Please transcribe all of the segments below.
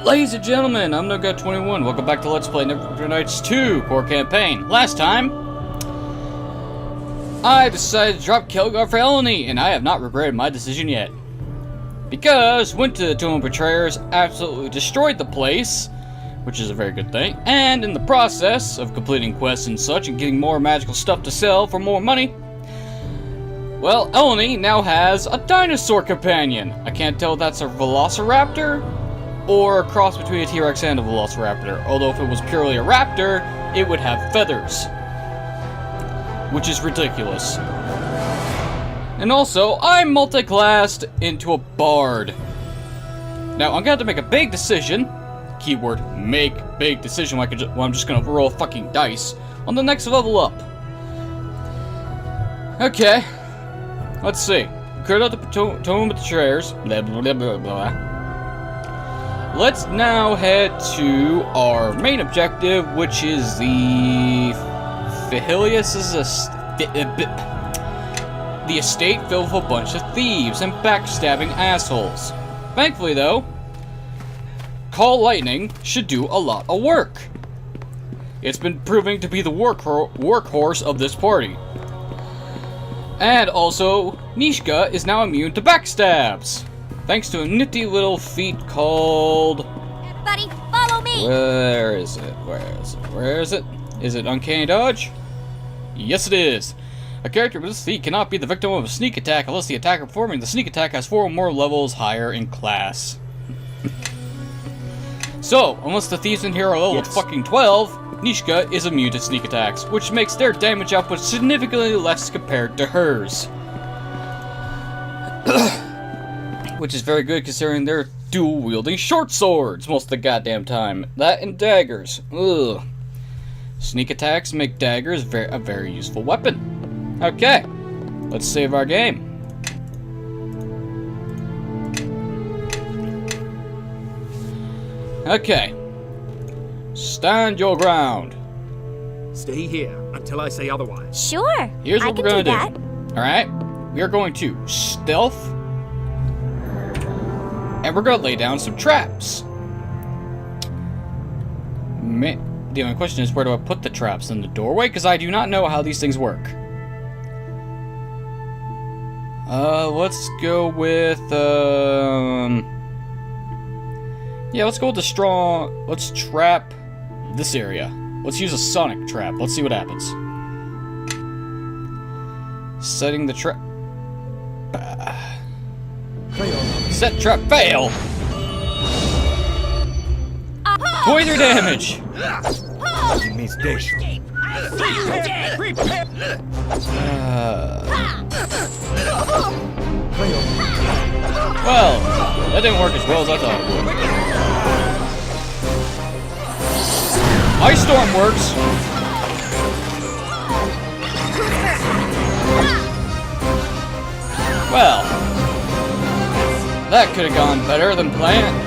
Ladies and gentlemen, I'm NoGod21. Welcome back to Let's Play Neverwinter 2 Core Campaign. Last time, I decided to drop Kilgar for Eleni, and I have not regretted my decision yet. Because went to the Tomb of Betrayers, absolutely destroyed the place, which is a very good thing, and in the process of completing quests and such and getting more magical stuff to sell for more money, well, Eleni now has a dinosaur companion. I can't tell if that's a Velociraptor or a cross between a T-Rex and a Velociraptor. Although if it was purely a raptor, it would have feathers, which is ridiculous. And also, I'm multi-classed into a bard. Now, I'm gonna have to make a big decision, keyword make big decision, like I'm just gonna roll fucking dice, on the next level up. Okay, let's see. Cleared out the Tomb of Betrayers, blah blah blah blah blah. Let's now head to our main objective, which is the the estate filled with a bunch of thieves and backstabbing assholes. Thankfully, though, Call Lightning should do a lot of work. It's been proving to be the workhorse of this party. And also, Nishka is now immune to backstabs, thanks to a nifty little feat called... Buddy, follow me! Where is it? Where is it? Is it Uncanny Dodge? Yes, it is. A character with this feat cannot be the victim of a sneak attack unless the attacker performing the sneak attack has 4 or more levels higher in class. So, unless the thieves in here are level fucking 12, Nishka is immune to sneak attacks, which makes their damage output significantly less compared to hers. Which is very good considering they're dual-wielding short swords most of the goddamn time. That and daggers. Ugh. Sneak attacks make daggers a very useful weapon. Okay, let's save our game. Okay. Stand your ground. Stay here until I say otherwise. Sure, Here's what we're gonna that. do. Alright? We are going to stealth, and we're gonna lay down some traps. The only question is, where do I put the traps? In the doorway? Because I do not know how these things work. Let's go with, yeah, let's go with the strong... Let's trap this area. Let's use a sonic trap. Let's see what happens. Setting the trap... Set trap fail! 23 damage! Well, that didn't work as well as I thought it would. Ice Storm works! Well, that could have gone better than planned.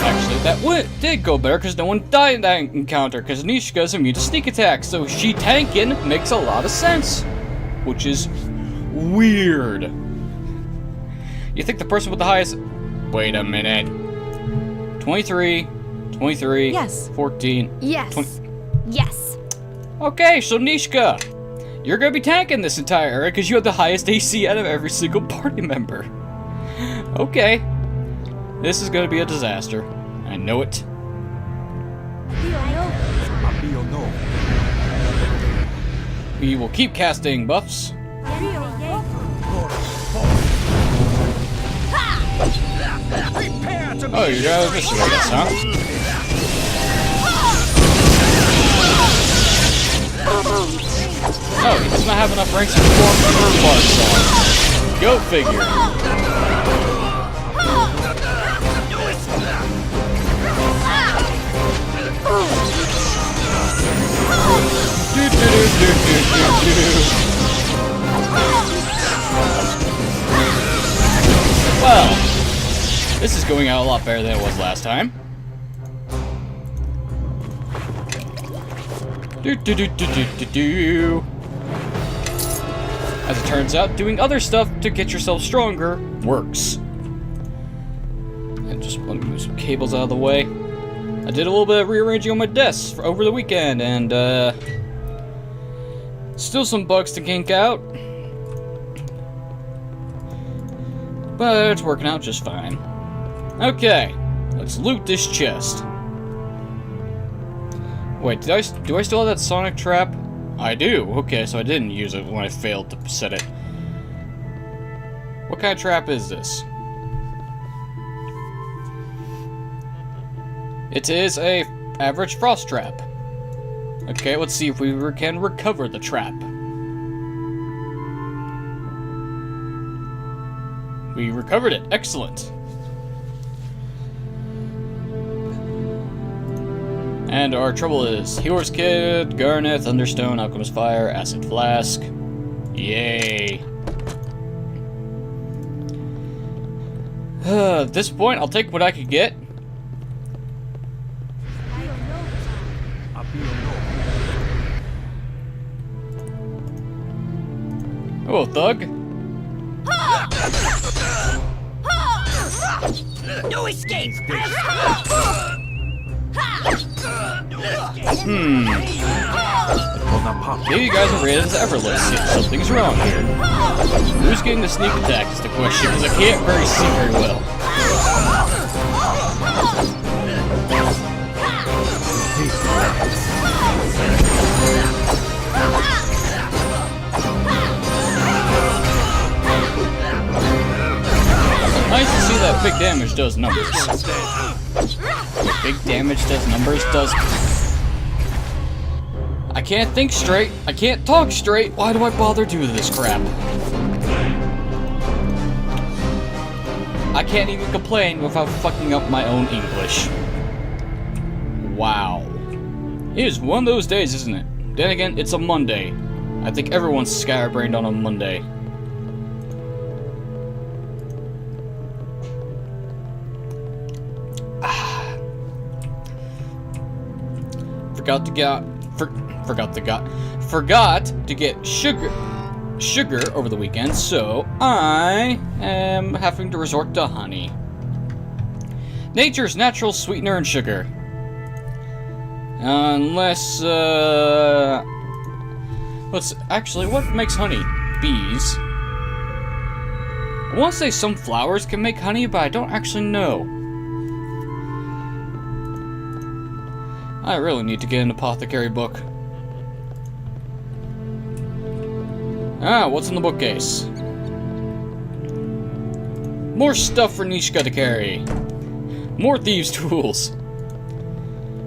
Actually, that did go better because no one died in that encounter because Nishka is immune to sneak attacks, so she tanking makes a lot of sense. Which is weird. You think the person with the highest... Wait a minute. 23, yes. 14... Yes. 20... Yes. Okay, so Nishka, you're gonna be tanking this entire area because you have the highest AC out of every single party member. Okay. This is gonna be a disaster. I know it. We will keep casting buffs. Oh, you got this, I guess, huh? Oh, he does not have enough ranks to perform the Go figure. Well, this is going out a lot better than it was last time. As it turns out, doing other stuff to get yourself stronger works. And just let me move some cables out of the way. I did a little bit of rearranging on my desk over the weekend, and still some bugs to kink out. But it's working out just fine. Okay, let's loot this chest. Wait, do I still have that sonic trap? I do. Okay, so I didn't use it when I failed to set it. What kind of trap is this? It is a average frost trap. Okay, let's see if we can recover the trap. We recovered it. Excellent. And our trouble is Healer's Kit, Garnet, Thunderstone, Alchemist Fire, Acid Flask. Yay. At this point, I'll take what I could get. Oh, thug. No escape! Maybe you guys are rated as effortless. Something's wrong here. Who's getting the sneak attack is the question, because I can't very see very well. Nice to see that big damage does numbers. Big damage does numbers does... I can't think straight. I can't talk straight. Why do I bother doing this crap? I can't even complain without fucking up my own English. Wow. It is one of those days, isn't it? Then again, it's a Monday. I think everyone's scatterbrained on a Monday. Forgot to get sugar over the weekend, so I am having to resort to honey. Nature's natural sweetener and sugar. Unless what makes honey? Bees. I want to say some flowers can make honey, but I don't actually know. I really need to get an apothecary book. Ah, what's in the bookcase? More stuff for Nishka to carry. More thieves' tools.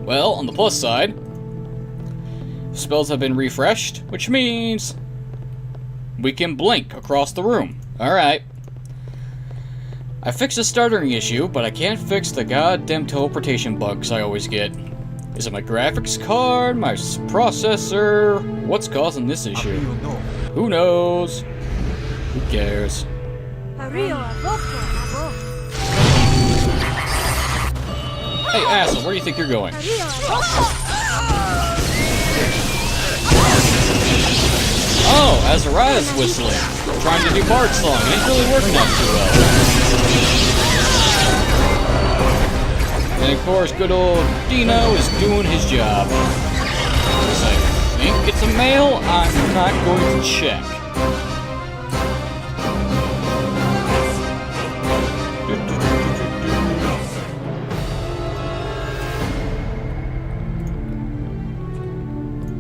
Well, on the plus side, spells have been refreshed, which means we can blink across the room. Alright. I fixed the stuttering issue, but I can't fix the goddamn teleportation bugs I always get. Is it my graphics card, my processor? What's causing this issue? Who knows? Who cares? Hey, asshole, where do you think you're going? Oh, Azariah's whistling. Trying to do Bard song. It ain't really working out too well. And of course, good old Dino is doing his job. Because I think it's a male, I'm not going to check.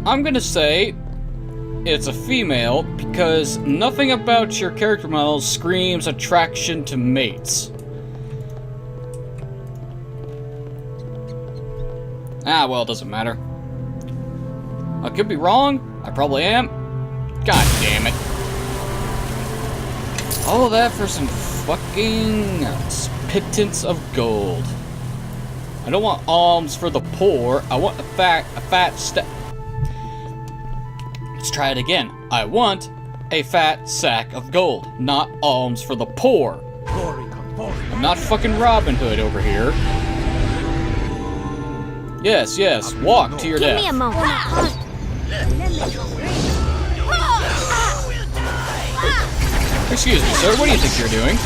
I'm gonna say it's a female because nothing about your character model screams attraction to mates. Ah, well, it doesn't matter. I could be wrong. I probably am. God damn it. All of that for some fucking pittance of gold. I don't want alms for the poor. I want a fat step. Let's try it again. I want a fat sack of gold, not alms for the poor. I'm not fucking Robin Hood over here. Yes, yes, walk to your death. Give me a moment. Excuse me, sir, what do you think you're doing?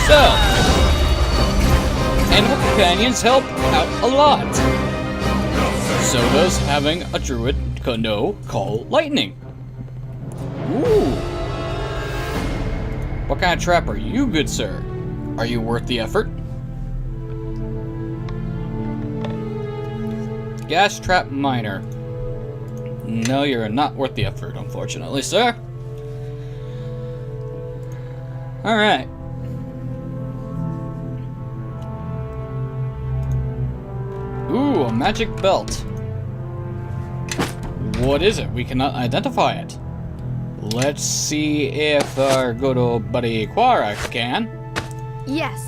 So, animal companions help out a lot. So does having a druid know call lightning. Ooh. What kind of trap are you, good sir? Are you worth the effort? Gas trap miner. No, you're not worth the effort, unfortunately, sir. Alright. Ooh, a magic belt. What is it? We cannot identify it. Let's see if our good old buddy Quara can. Yes.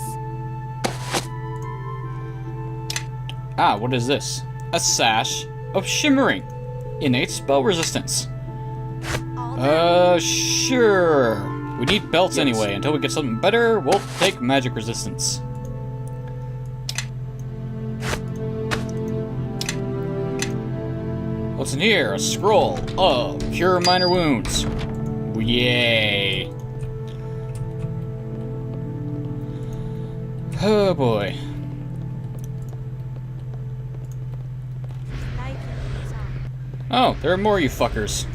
Ah, what is this? A sash of shimmering. Innate spell resistance. Sure. We need belts anyway. Until we get something better, we'll take magic resistance. What's in here? A scroll. Oh, cure minor wounds. Yay. Oh boy. Oh, there are more you fuckers.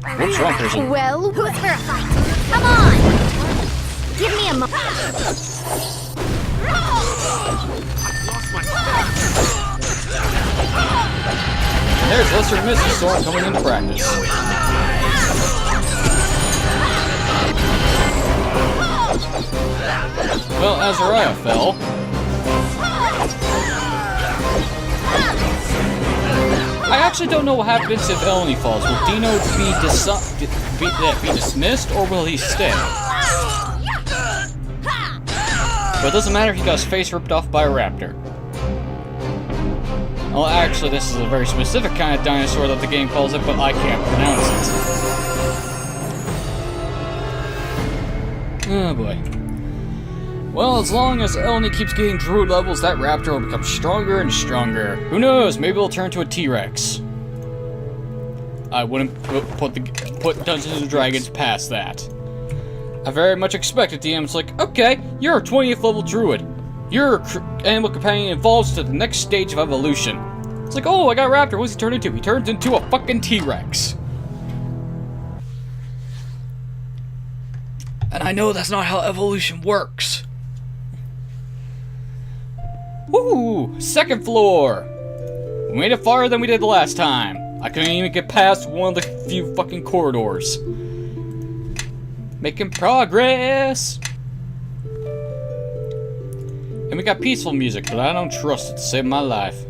What's wrong, person? Well, who's for a fight? Come on! Give me a moment. There's Lesser Misty Storm coming into practice. Well, Azariah fell. I actually don't know what happens if Eleni falls. Will Dino be dismissed, or will he stay? But it doesn't matter if he got his face ripped off by a raptor. Well, actually, this is a very specific kind of dinosaur that the game calls it, but I can't pronounce it. Oh boy. Well, as long as Eleni keeps getting druid levels, that raptor will become stronger and stronger. Who knows? Maybe it'll turn to a T-Rex. I wouldn't put Dungeons & Dragons past that. I very much expected DM's like, okay, you're a 20th level druid. Your animal companion evolves to the next stage of evolution. It's like, oh, I got a raptor. What's he turned into? He turns into a fucking T-Rex. And I know that's not how evolution works. Woo! Second floor! We made it farther than we did the last time. I couldn't even get past one of the few fucking corridors. Making progress! And we got peaceful music, but I don't trust it to save my life.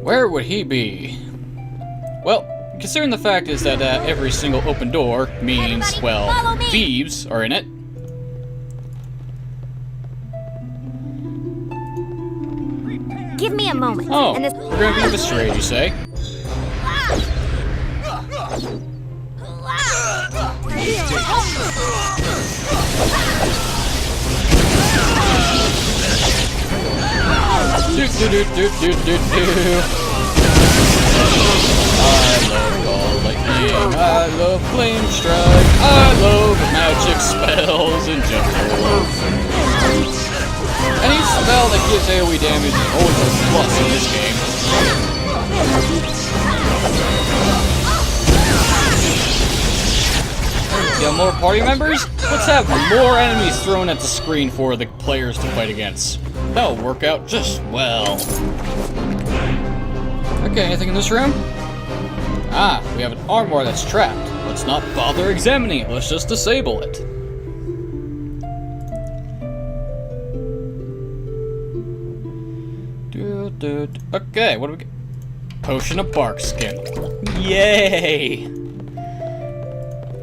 Where would he be? Well, considering the fact is that every single open door means, well, thieves are in it. Give me a moment. Oh, and this we're gonna be betrayed, you say? Do do do do do do do. I love ball lightning. I love flame strike. I love magic spells in general. Any spell that gives AoE damage is always a plus in this game. Yeah, more party members? Let's have more enemies thrown at the screen for the players to fight against. That'll work out just well. Okay, anything in this room? Ah, we have an armor that's trapped. Let's not bother examining it, let's just disable it. Okay, what do we get? Potion of bark skin. Yay!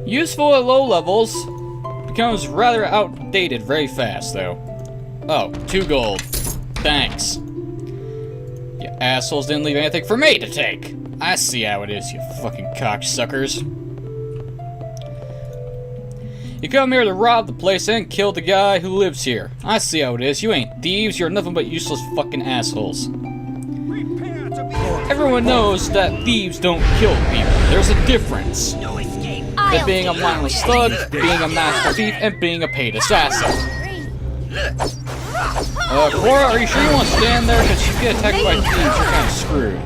Useful at low levels, becomes rather outdated very fast though. Oh, 2 gold. Thanks. You assholes didn't leave anything for me to take. I see how it is, you fucking cocksuckers. You come here to rob the place and kill the guy who lives here. I see how it is. You ain't thieves, you're nothing but useless fucking assholes. Prepare to be Everyone knows that thieves don't kill people. There's a difference. It being a mindless thug, being a master thief, and being a paid assassin. Cora, are you sure you want to stand there? Because if you get attacked by thieves, you're kind of screwed.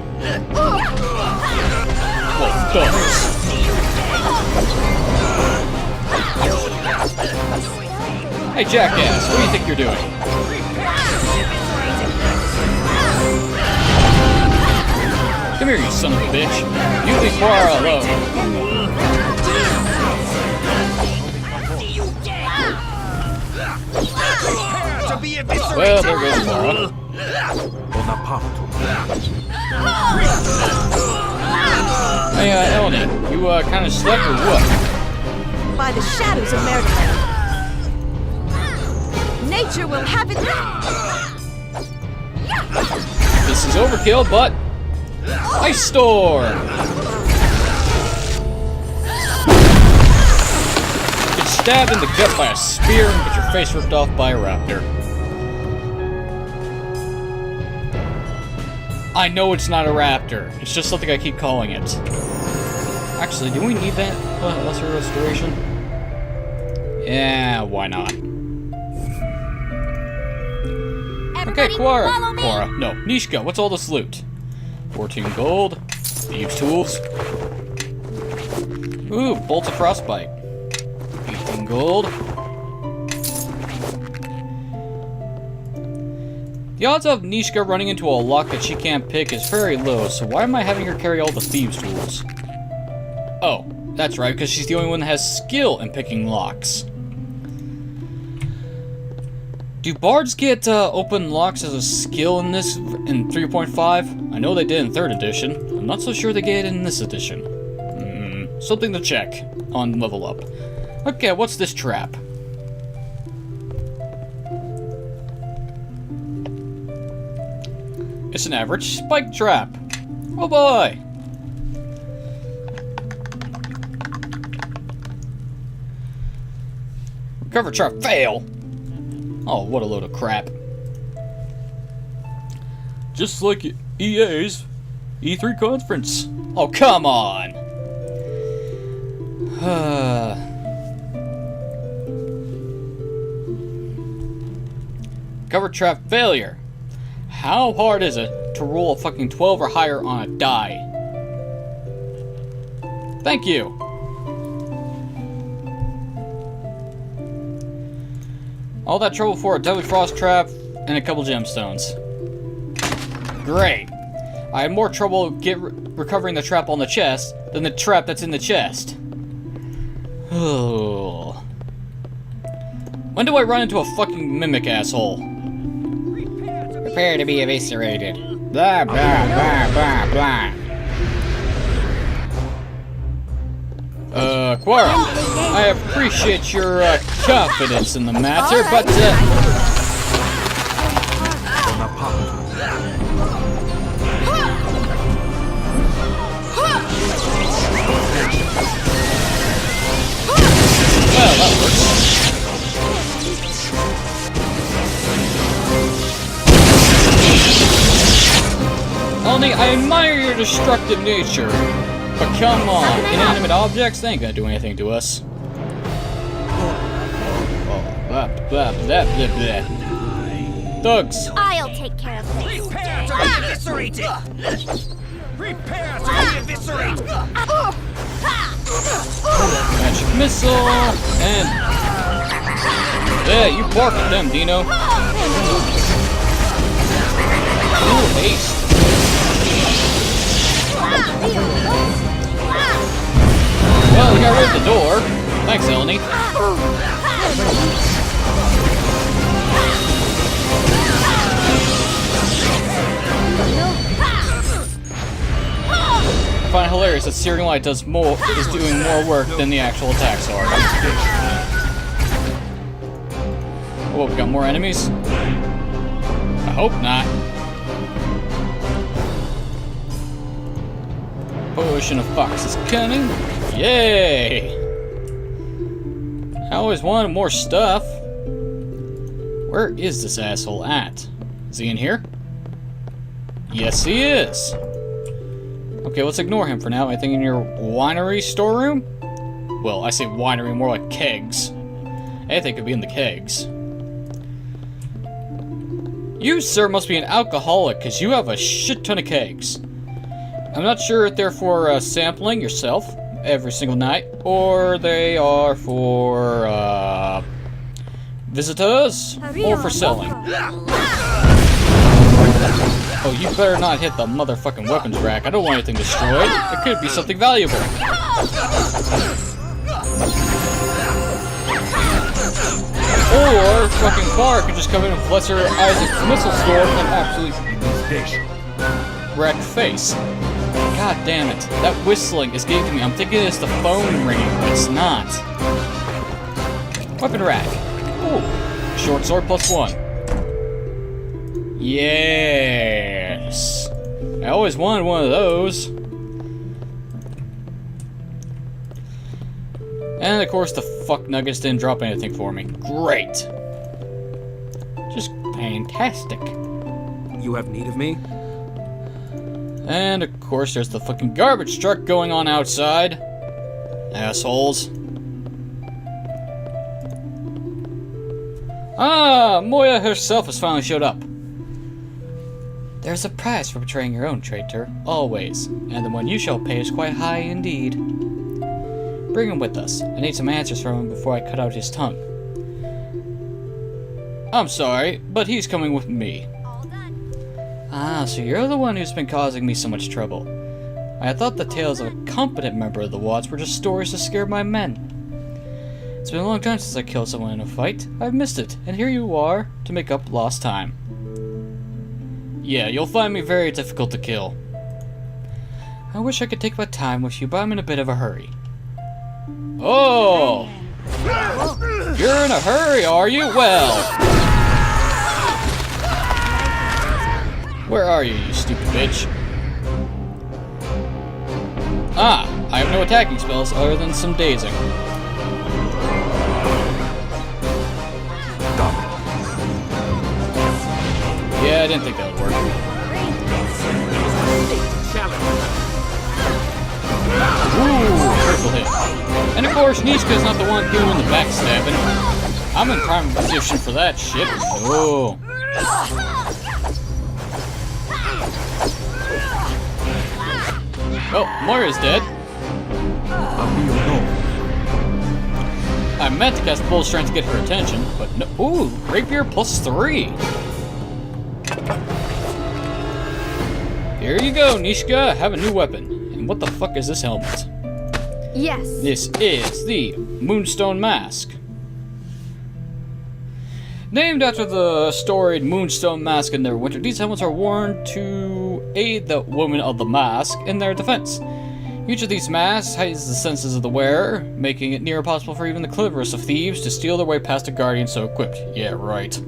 Well, thugs. Hey, jackass, what do you think you're doing? Come here, you son of a bitch. You leave Cora alone. Well, there goes Cora. Hey, Eleni, you kind of slept or what? By the shadows of Meredith. Nature will have it. This is overkill, but Ice Storm! Get stabbed in the gut by a spear and get your face ripped off by a raptor. I know it's not a raptor. It's just something I keep calling it. Actually, do we need that lesser restoration? Yeah, why not? Okay, Cora. No, Nishka, what's all this loot? 14 gold. Thieves' tools. Ooh, bolts of frostbite. 18 gold. The odds of Nishka running into a lock that she can't pick is very low, so why am I having her carry all the thieves' tools? Oh, that's right, because she's the only one that has skill in picking locks. Do bards get open locks as a skill in this in 3.5? I know they did in 3rd edition. I'm not so sure they get it in this edition. Something to check on level up. Okay, what's this trap? It's an average spike trap. Oh boy! Recover trap fail! Oh, what a load of crap. Just like EA's E3 conference. Oh, come on! Cover trap failure. How hard is it to roll a fucking 12 or higher on a die? Thank you. All that trouble for a deadly frost trap and a couple gemstones. Great. I had more trouble recovering the trap on the chest than the trap that's in the chest. Oh. When do I run into a fucking mimic asshole? Prepare to be eviscerated. Blah, blah, blah, blah, blah. Cora, I appreciate your, confidence in the matter, but, well, that works. Only, I admire your destructive nature. But come on, inanimate objects, they ain't gonna do anything to us. Blah, blah, blah, blah, blah. Thugs. I'll take care of this. Prepare to be eviscerated! Prepare to be eviscerated! Magic missile, and... Yeah, you bark at them, Dino. Ooh, haste. Well, we got rid of the door. Thanks, Eleni. I find it hilarious that Searing Light is doing more work than the actual attacks are. Oh, we got more enemies? I hope not. Potion of Fox is cunning. Yay! I always wanted more stuff. Where is this asshole at? Is he in here? Yes, he is. Okay, let's ignore him for now. Anything in your winery storeroom? Well, I say winery, more like kegs. Anything could be in the kegs. You, sir, must be an alcoholic, because you have a shit ton of kegs. I'm not sure if they're for sampling yourself every single night, or they are for visitors, or for selling. Oh, you better not hit the motherfucking weapons rack. I don't want anything destroyed. It could be something valuable. Or fucking Clark could just come in with Lesser Isaac's missile storm and absolutely wreck face. God damn it. That whistling is getting to me. I'm thinking it's the phone ringing, but it's not. Weapon rack. Ooh. Short sword +1. Yes. I always wanted one of those. And of course the fuck nuggets didn't drop anything for me. Great. Just fantastic. You have need of me? And of course there's the fucking garbage truck going on outside. Assholes. Ah, Moya herself has finally showed up. There's a price for betraying your own traitor, always, and the one you shall pay is quite high indeed. Bring him with us. I need some answers from him before I cut out his tongue. I'm sorry, but he's coming with me. All done. Ah, so you're the one who's been causing me so much trouble. I thought the tales of a competent member of the Watts were just stories to scare my men. It's been a long time since I killed someone in a fight. I've missed it, and here you are to make up lost time. Yeah, you'll find me very difficult to kill. I wish I could take my time with you, but I'm in a bit of a hurry. Oh! You're in a hurry, are you? Well... Where are you, you stupid bitch? Ah, I have no attacking spells other than some dazing. Yeah, I didn't think that would work. Ooh, critical hit. And of course, Nishka's not the one doing the backstabbing. I'm in prime position for that shit. Oh. Oh, Moira's dead. I meant to cast Bull Strength to get her attention, but no. Ooh, Rapier +3. Here you go, Nishka. Have a new weapon. And what the fuck is this helmet? Yes. This is the Moonstone Mask. Named after the storied Moonstone Mask in Neverwinter, these helmets are worn to aid the women of the mask in their defense. Each of these masks hides the senses of the wearer, making it near impossible for even the cleverest of thieves to steal their way past a guardian so equipped. Yeah, right.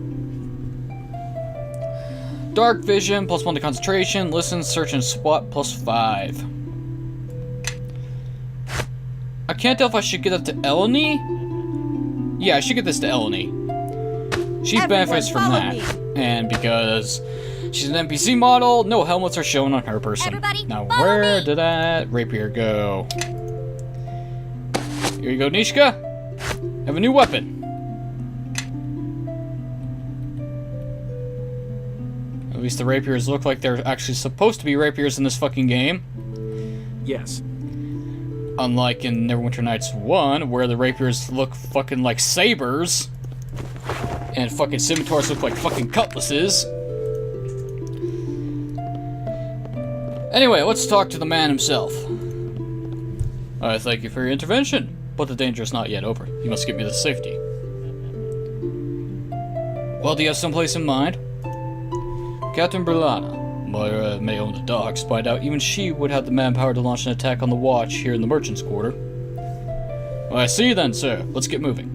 Dark vision, +1 to concentration, listen, search, and SWAT +5. I can't tell if I should get that to Eleni? Yeah, I should get this to Eleni. She benefits from that. And because she's an NPC model, no helmets are shown on her person. Everybody, now, follow where me. did that rapier go? Here you go, Nishka. Have a new weapon. At least the rapiers look like they're actually supposed to be rapiers in this fucking game. Yes. Unlike in Neverwinter Nights 1, where the rapiers look fucking like sabers. And fucking scimitars look like fucking cutlasses. Anyway, let's talk to the man himself. I thank you for your intervention, but the danger is not yet over. You must get me to safety. Well, do you have someplace in mind? Captain Berlana. Moira may own the docks, but I doubt even she would have the manpower to launch an attack on the watch here in the merchant's quarter. Well, I see you then, sir. Let's get moving.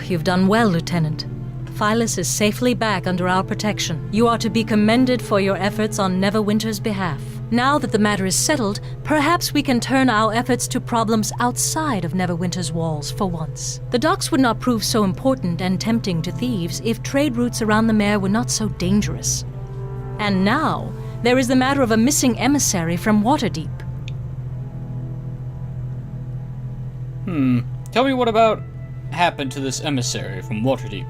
You've done well, Lieutenant. Phyllis is safely back under our protection. You are to be commended for your efforts on Neverwinter's behalf. Now that the matter is settled, perhaps we can turn our efforts to problems outside of Neverwinter's walls for once. The docks would not prove so important and tempting to thieves if trade routes around the mare were not so dangerous. And now, there is the matter of a missing emissary from Waterdeep. Tell me what about happened to this emissary from Waterdeep?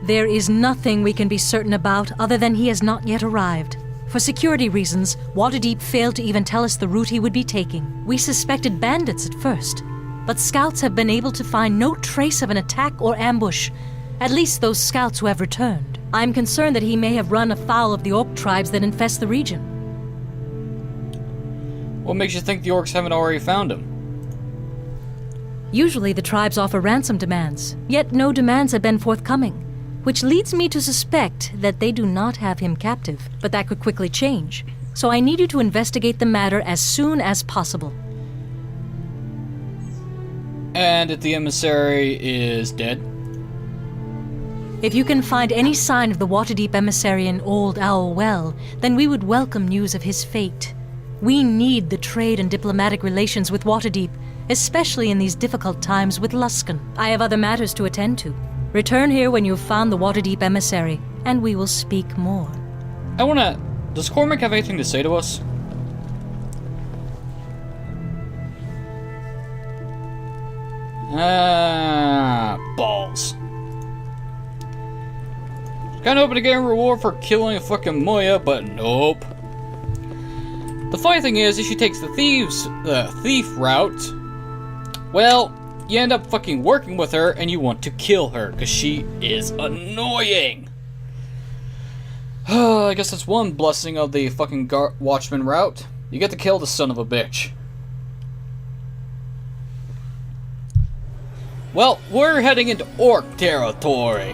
There is nothing we can be certain about other than he has not yet arrived. For security reasons, Waterdeep failed to even tell us the route he would be taking. We suspected bandits at first, but scouts have been able to find no trace of an attack or ambush, at least those scouts who have returned. I'm concerned that he may have run afoul of the orc tribes that infest the region. What makes you think the orcs haven't already found him? Usually the tribes offer ransom demands, yet no demands have been forthcoming, which leads me to suspect that they do not have him captive. But that could quickly change, so I need you to investigate the matter as soon as possible. And if the emissary is dead? If you can find any sign of the Waterdeep emissary in Old Owl Well, then we would welcome news of his fate. We need the trade and diplomatic relations with Waterdeep, especially in these difficult times with Luskan. I have other matters to attend to. Return here when you've found the Waterdeep emissary, and we will speak more. Does Cormac have anything to say to us? Balls. Kinda hoping to get a reward for killing a fucking Moya, but nope. The funny thing is, if she takes the thief route, well, you end up fucking working with her and you want to kill her, because she is annoying. I guess that's one blessing of the fucking Watchman route. You get to kill the son of a bitch. Well, we're heading into orc territory,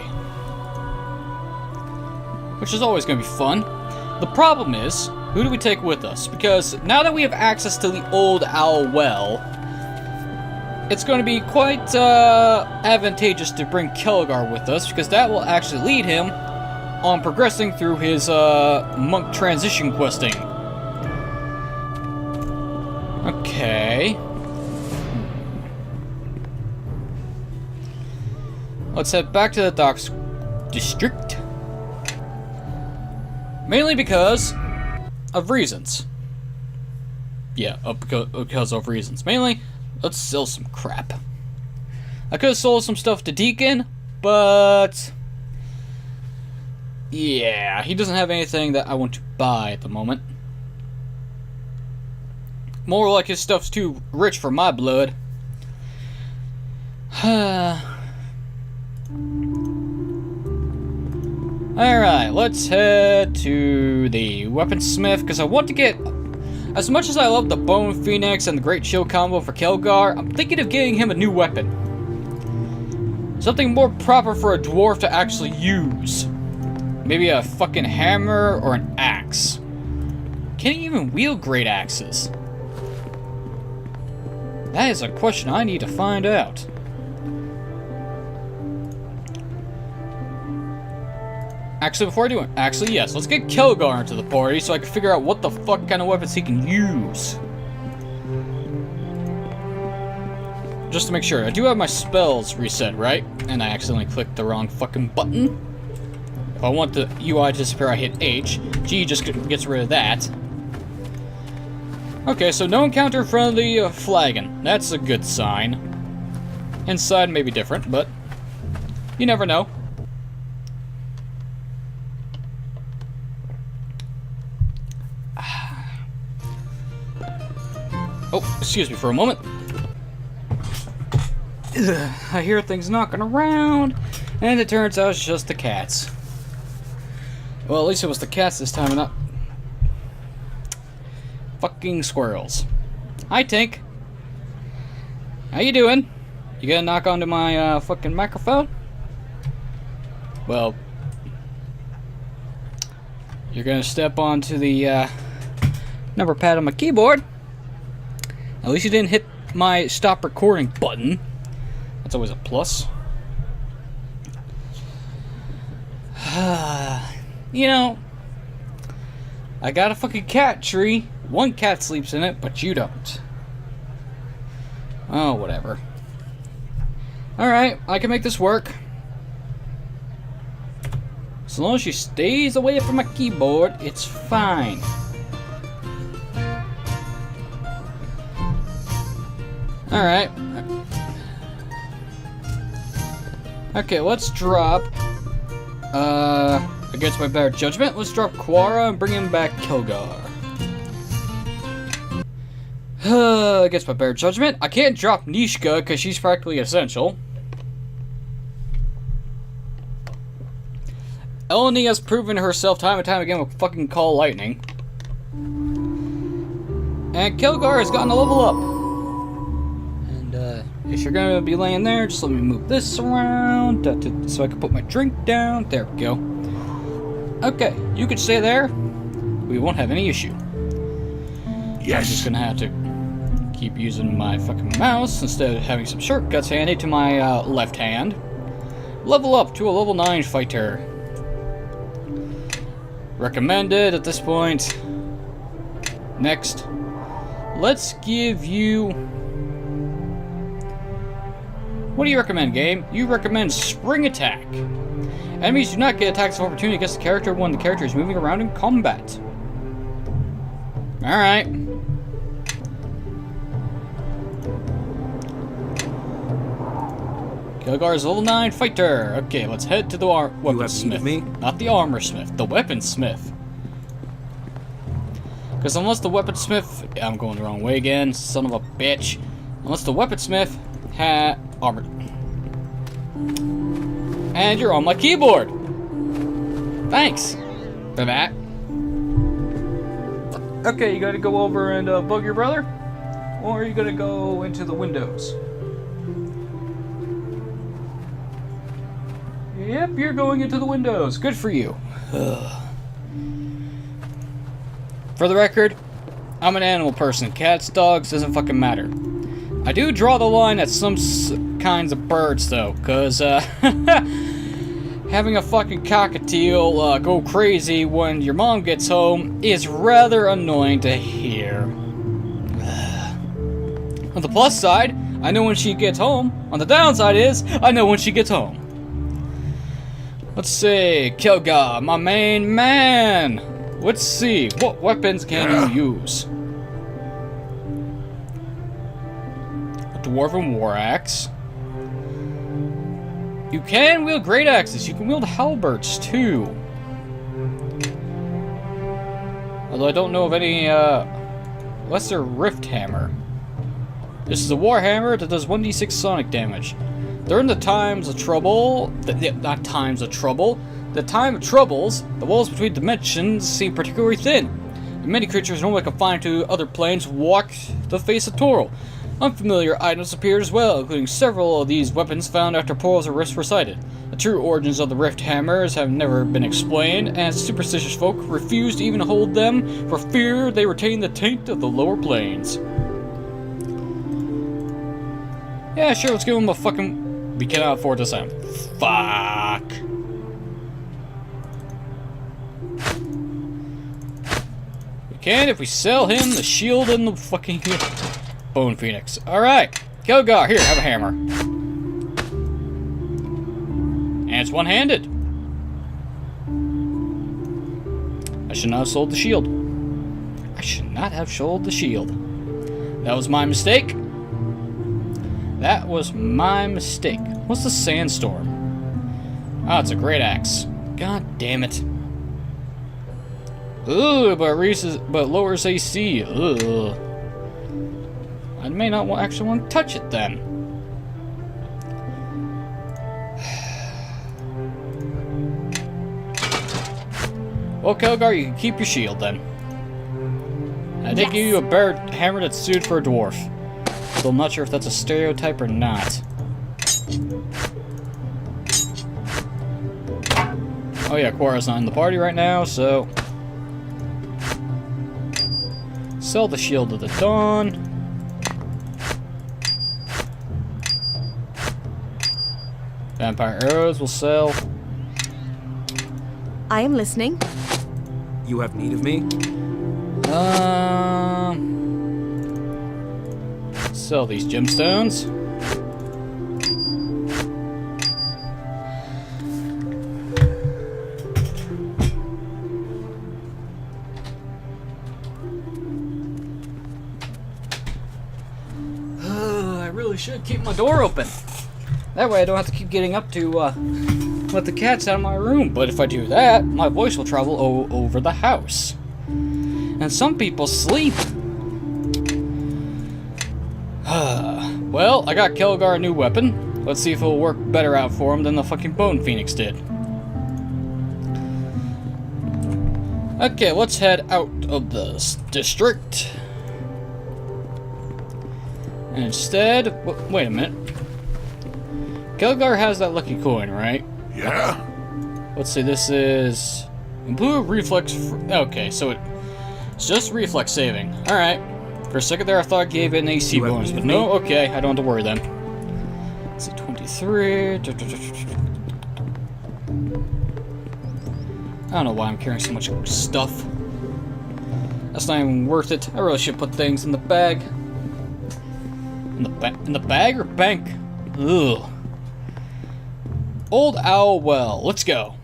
which is always going to be fun. The problem is, who do we take with us? Because now that we have access to the Old Owl Well, it's going to be quite advantageous to bring Kelgar with us, because that will actually lead him on progressing through his monk transition questing. Okay. Let's head back to the docks district. Mainly because of reasons. Yeah, because of reasons. Mainly, let's sell some crap. I could have sold some stuff to Deacon, but yeah, he doesn't have anything that I want to buy at the moment. More like his stuff's too rich for my blood. Alright, let's head to the weaponsmith, because I want to get... As much as I love the Bone Phoenix and the Great Shield combo for Kelgar, I'm thinking of getting him a new weapon. Something more proper for a dwarf to actually use. Maybe a fucking hammer or an axe. Can he even wield great axes? That is a question I need to find out. Actually, before I do it, yes, let's get Kelgar into the party so I can figure out what the fuck kind of weapons he can use. Just to make sure, I do have my spells reset, right? And I accidentally clicked the wrong fucking button. If I want the UI to disappear, I hit H. G just gets rid of that. Okay, so no encounter in front of the flagon. That's a good sign. Inside may be different, but you never know. Oh, excuse me for a moment. Ugh, I hear things knocking around, and it turns out it's just the cats. Well, at least it was the cats this time and not fucking squirrels. Hi, Tink. How you doing? You gonna knock onto my fucking microphone? Well, you're gonna step onto the number pad on my keyboard. At least you didn't hit my stop recording button. That's always a plus. You know, I got a fucking cat tree. One cat sleeps in it, but you don't. Oh, whatever. Alright, I can make this work. As long as she stays away from my keyboard, it's fine. Alright. Okay, let's drop... against my better judgment, let's drop Quara and bring him back Kilgar. Against my better judgment, I can't drop Nishka because she's practically essential. Eleni has proven herself time and time again with fucking Call Lightning. And Kilgar has gotten a level up. And if you're gonna be laying there, just let me move this around so I can put my drink down. There we go. Okay, you can stay there. We won't have any issue. Yes. I'm just gonna have to keep using my fucking mouse instead of having some shortcuts handy to my left hand. Level up to a level 9 fighter. Recommended at this point. Next. Let's give you... What do you recommend, game? You recommend Spring Attack. Enemies do not get attacks of opportunity against the character when the character is moving around in combat. Alright. Kilgar's level 9 fighter. Okay, let's head to the weaponsmith. me? Not the armor smith, the weaponsmith. Because unless the weaponsmith... I'm going the wrong way again, son of a bitch. Unless the weaponsmith had armor... And you're on my keyboard! Thanks for that. Okay, you gotta go over and bug your brother? Or are you gonna go into the windows? Yep, you're going into the windows. Good for you. For the record, I'm an animal person. Cats, dogs, doesn't fucking matter. I do draw the line at some kinds of birds, though, because, having a fucking cockatiel go crazy when your mom gets home is rather annoying to hear. On the plus side, I know when she gets home. On the downside is, I know when she gets home. Let's see, Kilgar, my main man. Let's see, what weapons can you use? A dwarven war axe. You can wield great axes. You can wield halberds too. Although I don't know of any lesser rift hammer. This is a war hammer that does 1d6 sonic damage. During the times of trouble, not times of trouble, the time of troubles, the walls between dimensions seem particularly thin. And many creatures normally confined to other planes walk the face of Toril. Unfamiliar items appeared as well, including several of these weapons found after portals or rifts were sighted. The true origins of the rift hammers have never been explained, and superstitious folk refuse to even hold them for fear they retain the taint of the lower planes. Yeah, sure, let's give them a fucking... We cannot afford this time. Fuck. We can if we sell him the shield and the fucking Bone Phoenix. Alright. Kilgar, here, have a hammer. And it's one-handed. I should not have sold the shield. I should not have sold the shield. That was my mistake. That was my mistake. What's the sandstorm? Oh, it's a great axe. God damn it. Ugh, but lowers AC. Ugh. I may not actually want to touch it then. Well, Kilgar, you can keep your shield then. I did give you a bear hammer that's suited for a dwarf. Though I'm not sure if that's a stereotype or not. Oh yeah, Quara's not in the party right now, so... Sell the Shield of the Dawn. Vampire arrows will sell. I am listening. You have need of me? Sell these gemstones. I really should keep my door open. That way I don't have to keep getting up to let the cats out of my room. But if I do that, my voice will travel over the house. And some people sleep. Well, I got Kelgar a new weapon. Let's see if it'll work better out for him than the fucking Bone Phoenix did. Okay, let's head out of this district. And instead, wait a minute. Kelgar has that lucky coin, right? Yeah? Let's see, this is... Improve reflex... Okay, so it's just reflex saving. Alright. For a second there, I thought I gave it an AC bonus, but no, okay, I don't have to worry then. Let's see, 23... I don't know why I'm carrying so much stuff. That's not even worth it. I really should put things in the bag. In the bag or bank? Ugh. Old Owl Well. Let's go.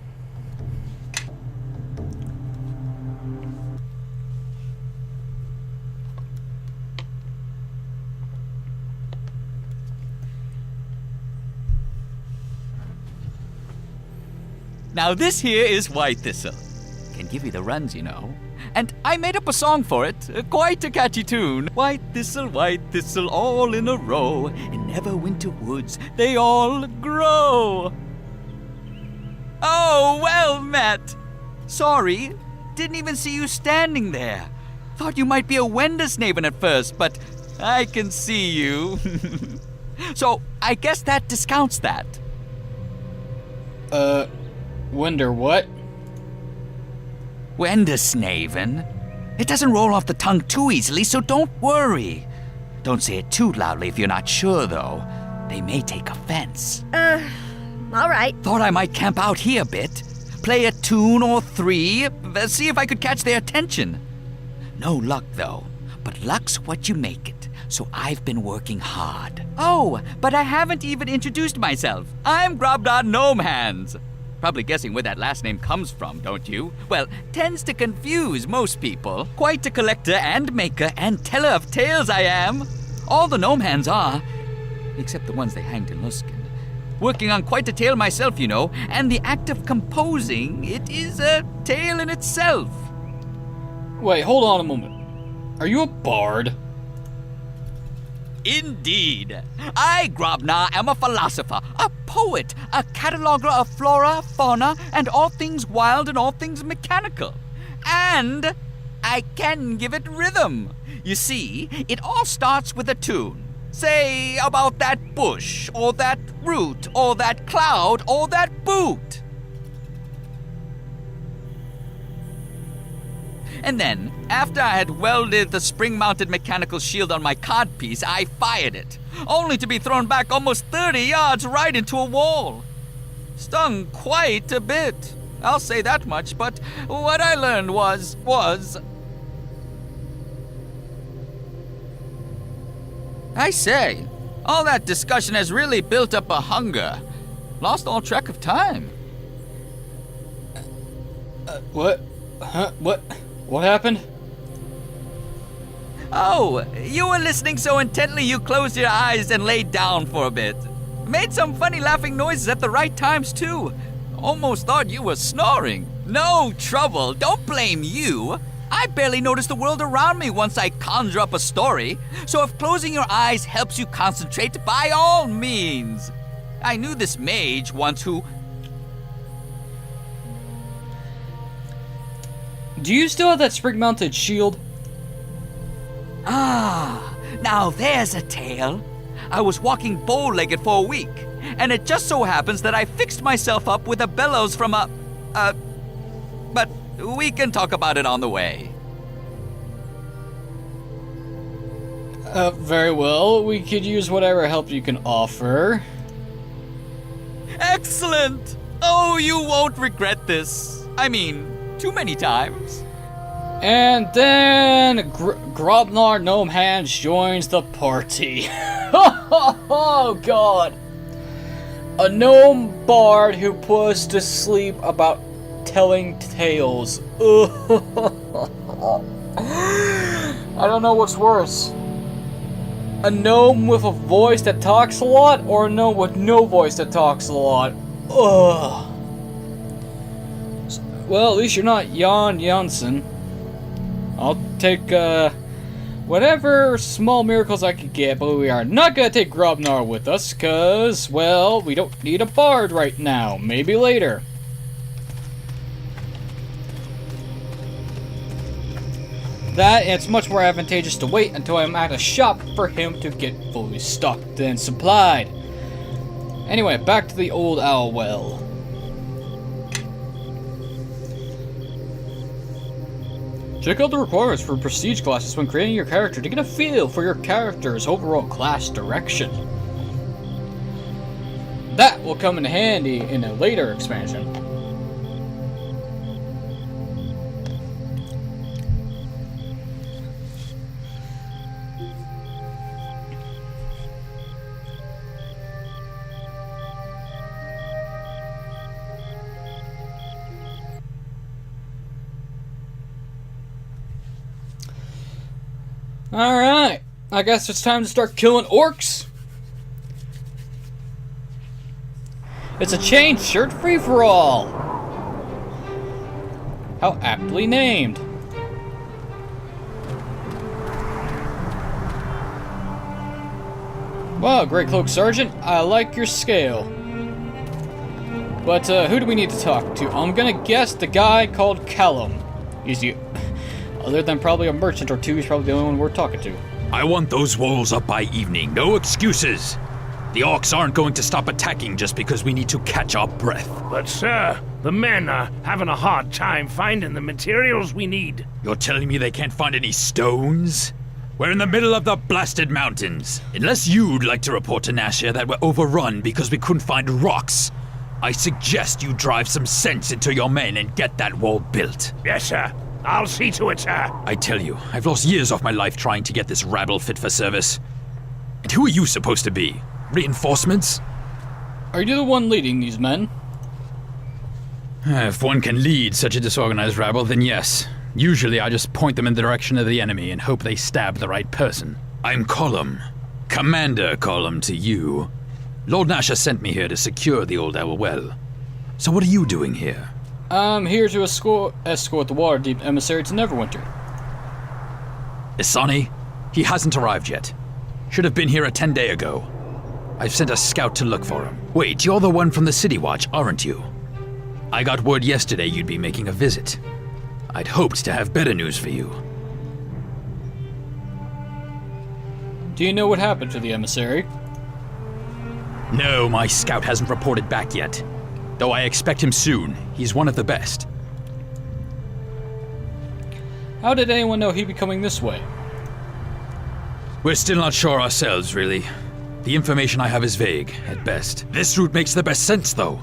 Now this here is White Thistle. Can give you the runs, you know. And I made up a song for it, quite a catchy tune. White thistle, all in a row. In Neverwinter woods, they all grow. Oh, well met. Sorry, didn't even see you standing there. Thought you might be a Wendersnaven at first, but I can see you. So, I guess that discounts that. Wonder what? Wendersnaven? It doesn't roll off the tongue too easily, so don't worry. Don't say it too loudly if you're not sure, though. They may take offense. All right. Thought I might camp out here a bit. Play a tune or three, see if I could catch their attention. No luck, though. But luck's what you make it, so I've been working hard. Oh, but I haven't even introduced myself. I'm Grobdar Gnome Hands. Probably guessing where that last name comes from, don't you? Well, tends to confuse most people. Quite a collector and maker and teller of tales I am. All the gnome hands are, except the ones they hanged in Luskin. Working on quite a tale myself, you know, and the act of composing, it is a tale in itself. Wait, hold on a moment. Are you a bard? Indeed. I, Grobnar, am a philosopher, a poet, a cataloger of flora, fauna, and all things wild and all things mechanical. And I can give it rhythm. You see, it all starts with a tune. Say about that bush, or that root, or that cloud, or that boot. And then, after I had welded the spring-mounted mechanical shield on my codpiece, I fired it, only to be thrown back almost 30 yards right into a wall. Stung quite a bit, I'll say that much, but what I learned was... I say, all that discussion has really built up a hunger. Lost all track of time. What? Huh? What? What happened? Oh, you were listening so intently you closed your eyes and laid down for a bit. Made some funny laughing noises at the right times, too. Almost thought you were snoring. No trouble, don't blame you. I barely notice the world around me once I conjure up a story. So if closing your eyes helps you concentrate, by all means. I knew this mage once who... Do you still have that spring-mounted shield? Ah, now there's a tale. I was walking bow-legged for a week, and it just so happens that I fixed myself up with a bellows from a... But we can talk about it on the way. Very well. We could use whatever help you can offer. Excellent! Oh, you won't regret this. I mean, too many times. And then Grobnar Gnome Hands joins the party. Oh god! A gnome bard who put us to sleep about telling tales. I don't know what's worse. A gnome with a voice that talks a lot, or a gnome with no voice that talks a lot. Ugh. Well, at least you're not Jan Jansen. I'll take, whatever small miracles I could get, but we are not gonna take Grobnar with us, cause, well, we don't need a bard right now. Maybe later. That, and it's much more advantageous to wait until I'm at a shop for him to get fully stocked and supplied. Anyway, back to the old owl well. Check out the requirements for prestige classes when creating your character to get a feel for your character's overall class direction. That will come in handy in a later expansion. Alright, I guess it's time to start killing orcs. It's a chain shirt free-for-all. How aptly named. Wow, Great Cloak Sergeant, I like your scale. But who do we need to talk to? I'm gonna guess the guy called Callum. He's the... Other than probably a merchant or two, he's probably the only one we're talking to. I want those walls up by evening. No excuses. The orcs aren't going to stop attacking just because we need to catch our breath. But sir, the men are having a hard time finding the materials we need. You're telling me they can't find any stones? We're in the middle of the blasted mountains. Unless you'd like to report to Nashia that we're overrun because we couldn't find rocks, I suggest you drive some sense into your men and get that wall built. Yes, sir. I'll see to it, sir. I tell you, I've lost years of my life trying to get this rabble fit for service. And who are you supposed to be? Reinforcements? Are you the one leading these men? If one can lead such a disorganized rabble, then yes. Usually I just point them in the direction of the enemy and hope they stab the right person. I'm Colum. Commander Colum to you. Lord Nasha sent me here to secure the old Owl Well. So what are you doing here? I'm here to escort the Waterdeep emissary to Neverwinter. Isani? He hasn't arrived yet. Should have been here 10 days ago. I've sent a scout to look for him. Wait, you're the one from the City Watch, aren't you? I got word yesterday you'd be making a visit. I'd hoped to have better news for you. Do you know what happened to the emissary? No, my scout hasn't reported back yet. Though I expect him soon. He's one of the best. How did anyone know he'd be coming this way? We're still not sure ourselves, really. The information I have is vague, at best. This route makes the best sense, though.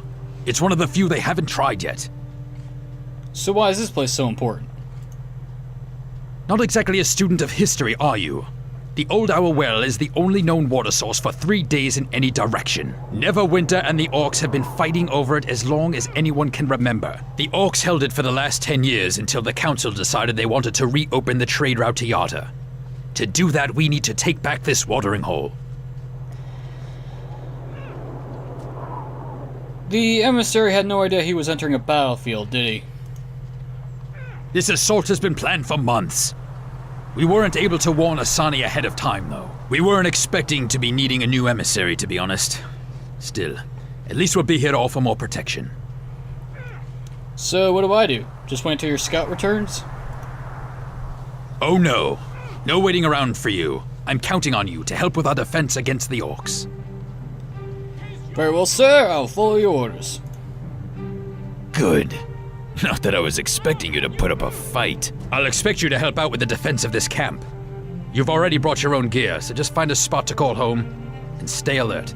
It's one of the few they haven't tried yet. So why is this place so important? Not exactly a student of history, are you? The Old Owl Well is the only known water source for 3 days in any direction. Neverwinter and the orcs have been fighting over it as long as anyone can remember. The orcs held it for the last 10 years until the council decided they wanted to reopen the trade route to Yata. To do that, we need to take back this watering hole. The emissary had no idea he was entering a battlefield, did he? This assault has been planned for months. We weren't able to warn Asani ahead of time, though. We weren't expecting to be needing a new emissary, to be honest. Still, at least we'll be here to offer more protection. So what do I do? Just wait until your scout returns? Oh no. No waiting around for you. I'm counting on you to help with our defense against the orcs. Very well, sir. I'll follow your orders. Good. Not that I was expecting you to put up a fight. I'll expect you to help out with the defense of this camp. You've already brought your own gear, so just find a spot to call home and stay alert.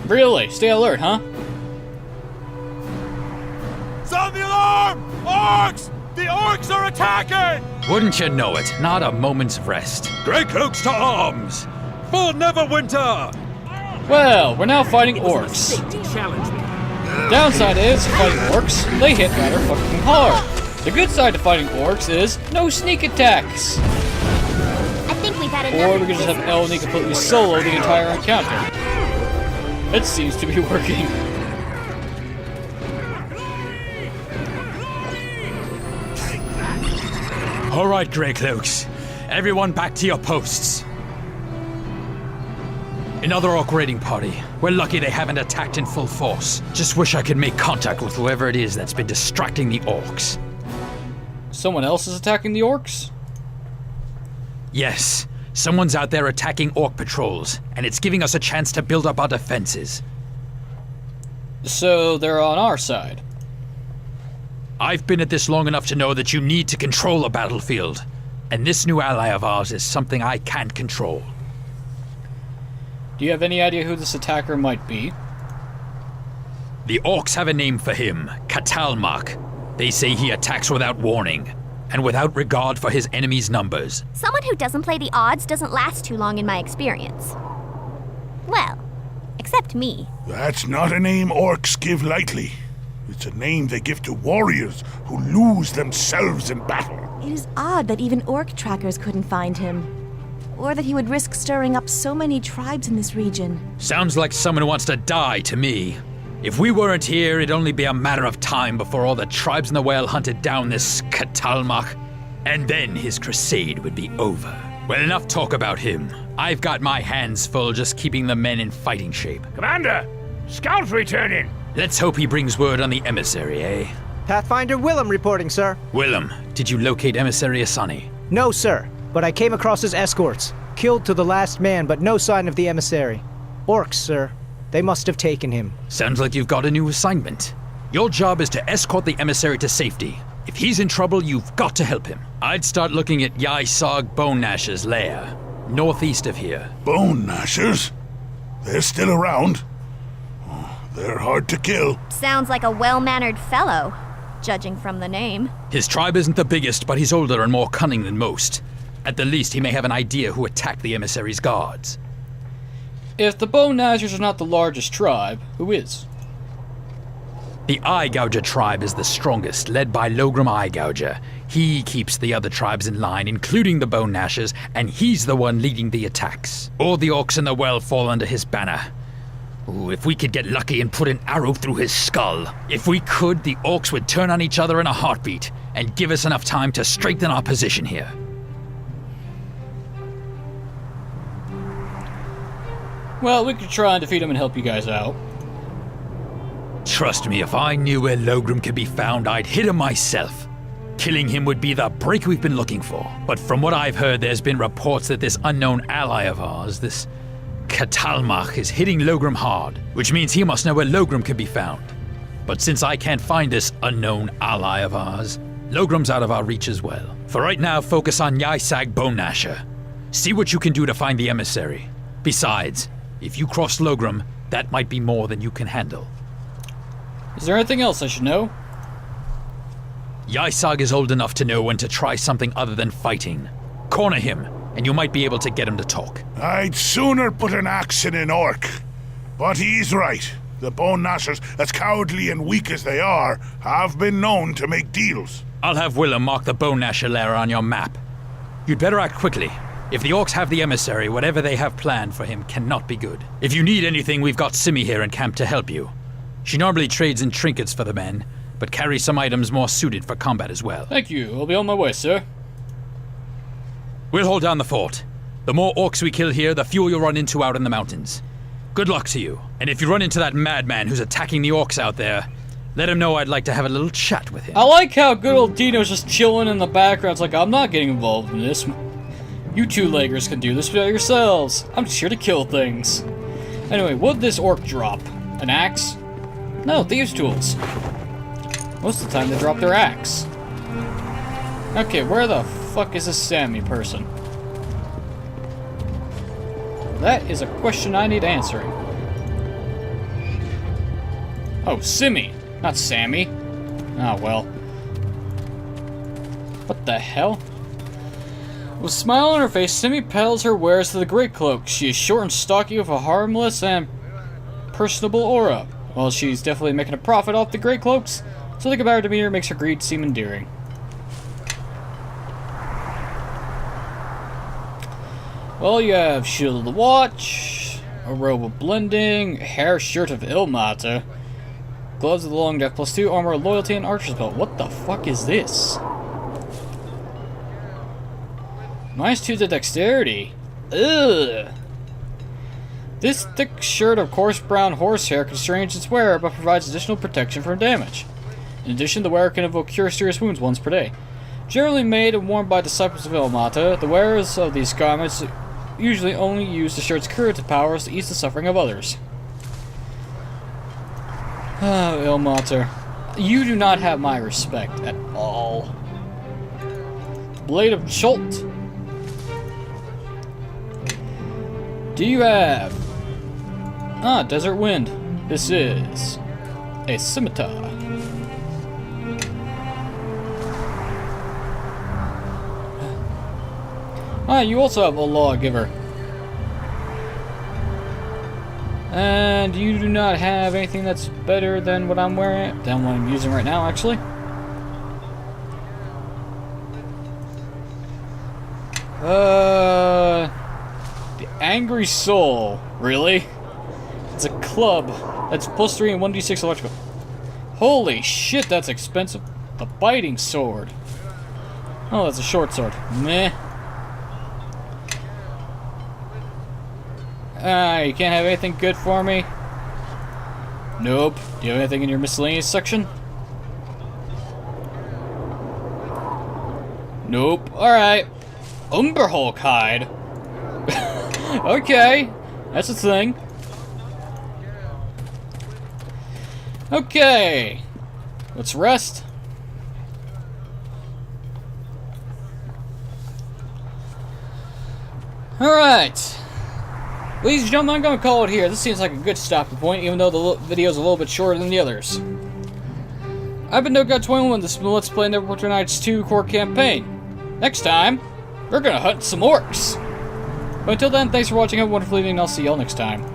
Really? Stay alert, huh? Sound the alarm! Orcs! The orcs are attacking! Wouldn't you know it? Not a moment's rest. Grey Cloaks to arms! For Neverwinter! Well, we're now fighting orcs. Downside is, fighting orcs, they hit rather fucking hard. The good side to fighting orcs is no sneak attacks. I think we've had enough. Or we could just have Eleni completely solo the entire encounter. It seems to be working. All right, Grey Cloaks. Everyone back to your posts. Another orc raiding party. We're lucky they haven't attacked in full force. Just wish I could make contact with whoever it is that's been distracting the orcs. Someone else is attacking the orcs? Yes, someone's out there attacking orc patrols, and it's giving us a chance to build up our defenses. So they're on our side. I've been at this long enough to know that you need to control a battlefield, and this new ally of ours is something I can't control. Do you have any idea who this attacker might be? The orcs have a name for him, Katalmak. They say he attacks without warning, and without regard for his enemies' numbers. Someone who doesn't play the odds doesn't last too long in my experience. Well, except me. That's not a name orcs give lightly. It's a name they give to warriors who lose themselves in battle. It is odd that even orc trackers couldn't find him. Or that he would risk stirring up so many tribes in this region. Sounds like someone who wants to die to me. If we weren't here, it'd only be a matter of time before all the tribes in the well hunted down this Katalmak, and then his crusade would be over. Well, enough talk about him. I've got my hands full just keeping the men in fighting shape. Commander, scouts returning. Let's hope he brings word on the emissary, eh? Pathfinder Willem reporting, sir. Willem, did you locate Emissary Asani? No, sir, but I came across his escorts. Killed to the last man, but no sign of the emissary. Orcs, sir. They must have taken him. Sounds like you've got a new assignment. Your job is to escort the emissary to safety. If he's in trouble, you've got to help him. I'd start looking at Yai-Sog Bone Gnash's lair, northeast of here. Bone Gnashers? They're still around. Oh, they're hard to kill. Sounds like a well-mannered fellow, judging from the name. His tribe isn't the biggest, but he's older and more cunning than most. At the least, he may have an idea who attacked the emissary's guards. If the Bone Gnashers are not the largest tribe, who is? The Eye Gouger tribe is the strongest, led by Logram Eye Gouger. He keeps the other tribes in line, including the Bone Gnashers, and he's the one leading the attacks. All the orcs in the well fall under his banner. Ooh, if we could get lucky and put an arrow through his skull. If we could, the orcs would turn on each other in a heartbeat, and give us enough time to strengthen our position here. Well, we could try and defeat him and help you guys out. Trust me, if I knew where Logram could be found, I'd hit him myself. Killing him would be the break we've been looking for. But from what I've heard, there's been reports that this unknown ally of ours, this Katalmak, is hitting Logram hard, which means he must know where Logram could be found. But since I can't find this unknown ally of ours, Logram's out of our reach as well. For right now, focus on Yai-Sag Bone Gnasher. See what you can do to find the emissary. Besides, if you cross Logram, that might be more than you can handle. Is there anything else I should know? Yai-Sag is old enough to know when to try something other than fighting. Corner him, and you might be able to get him to talk. I'd sooner put an axe in an orc. But he's right. The Bone Gnashers, as cowardly and weak as they are, have been known to make deals. I'll have Willem mark the Bone Gnasher lair on your map. You'd better act quickly. If the orcs have the emissary, whatever they have planned for him cannot be good. If you need anything, we've got Simi here in camp to help you. She normally trades in trinkets for the men, but carries some items more suited for combat as well. Thank you. I'll be on my way, sir. We'll hold down the fort. The more orcs we kill here, the fewer you'll run into out in the mountains. Good luck to you. And if you run into that madman who's attacking the orcs out there, let him know I'd like to have a little chat with him. I like how good old Dino's just chilling in the background. It's like, I'm not getting involved in this. You two-leggers can do this by yourselves. I'm just here to kill things. Anyway, what'd this orc drop? An axe? No, thieves' tools. Most of the time they drop their axe. Okay, where the fuck is this Sammy person? That is a question I need answering. Oh, Simi, not Sammy. Oh, well. What the hell? With a smile on her face, Simi peddles her wares to the Great Cloak. She is short and stocky with a harmless and personable aura. Well, she's definitely making a profit off the Great Cloaks. Something about her demeanor makes her greed seem endearing. Well, you have Shield of the Watch, a robe of blending, a hair shirt of Ilmata, gloves of the long death +2, armor of loyalty, and archer's belt. What the fuck is this? -2 to dexterity. Ugh. This thick shirt of coarse brown horsehair constrains its wearer, but provides additional protection from damage. In addition, the wearer can invoke Cure Serious Wounds once per day. Generally made and worn by disciples of Ilmata, the wearers of these garments usually only use the shirt's curative powers to ease the suffering of others. Oh, Ilmata. You do not have my respect at all. Blade of Cholt. Do you have... Desert Wind. This is... a scimitar. You also have a Lawgiver. And you do not have anything that's better than what I'm wearing, than what I'm using right now, actually. The Angry Soul. Really? It's a club. That's +3 and 1d6 electrical. Holy shit, that's expensive. The Biting Sword. Oh, that's a short sword. Meh. You can't have anything good for me? Nope. Do you have anything in your miscellaneous section? Nope. Alright. Umberhulk hide. Okay. That's a thing. Okay. Let's rest. Alright. Ladies and gentlemen, I'm going to call it here. This seems like a good stopping point, even though the video is a little bit shorter than the others. I've been NoGod21. This has been Let's Play Neverwinter Nights 2 core campaign. Next time, we're going to hunt some orcs. But until then, thanks for watching. Have a wonderful evening, and I'll see y'all next time.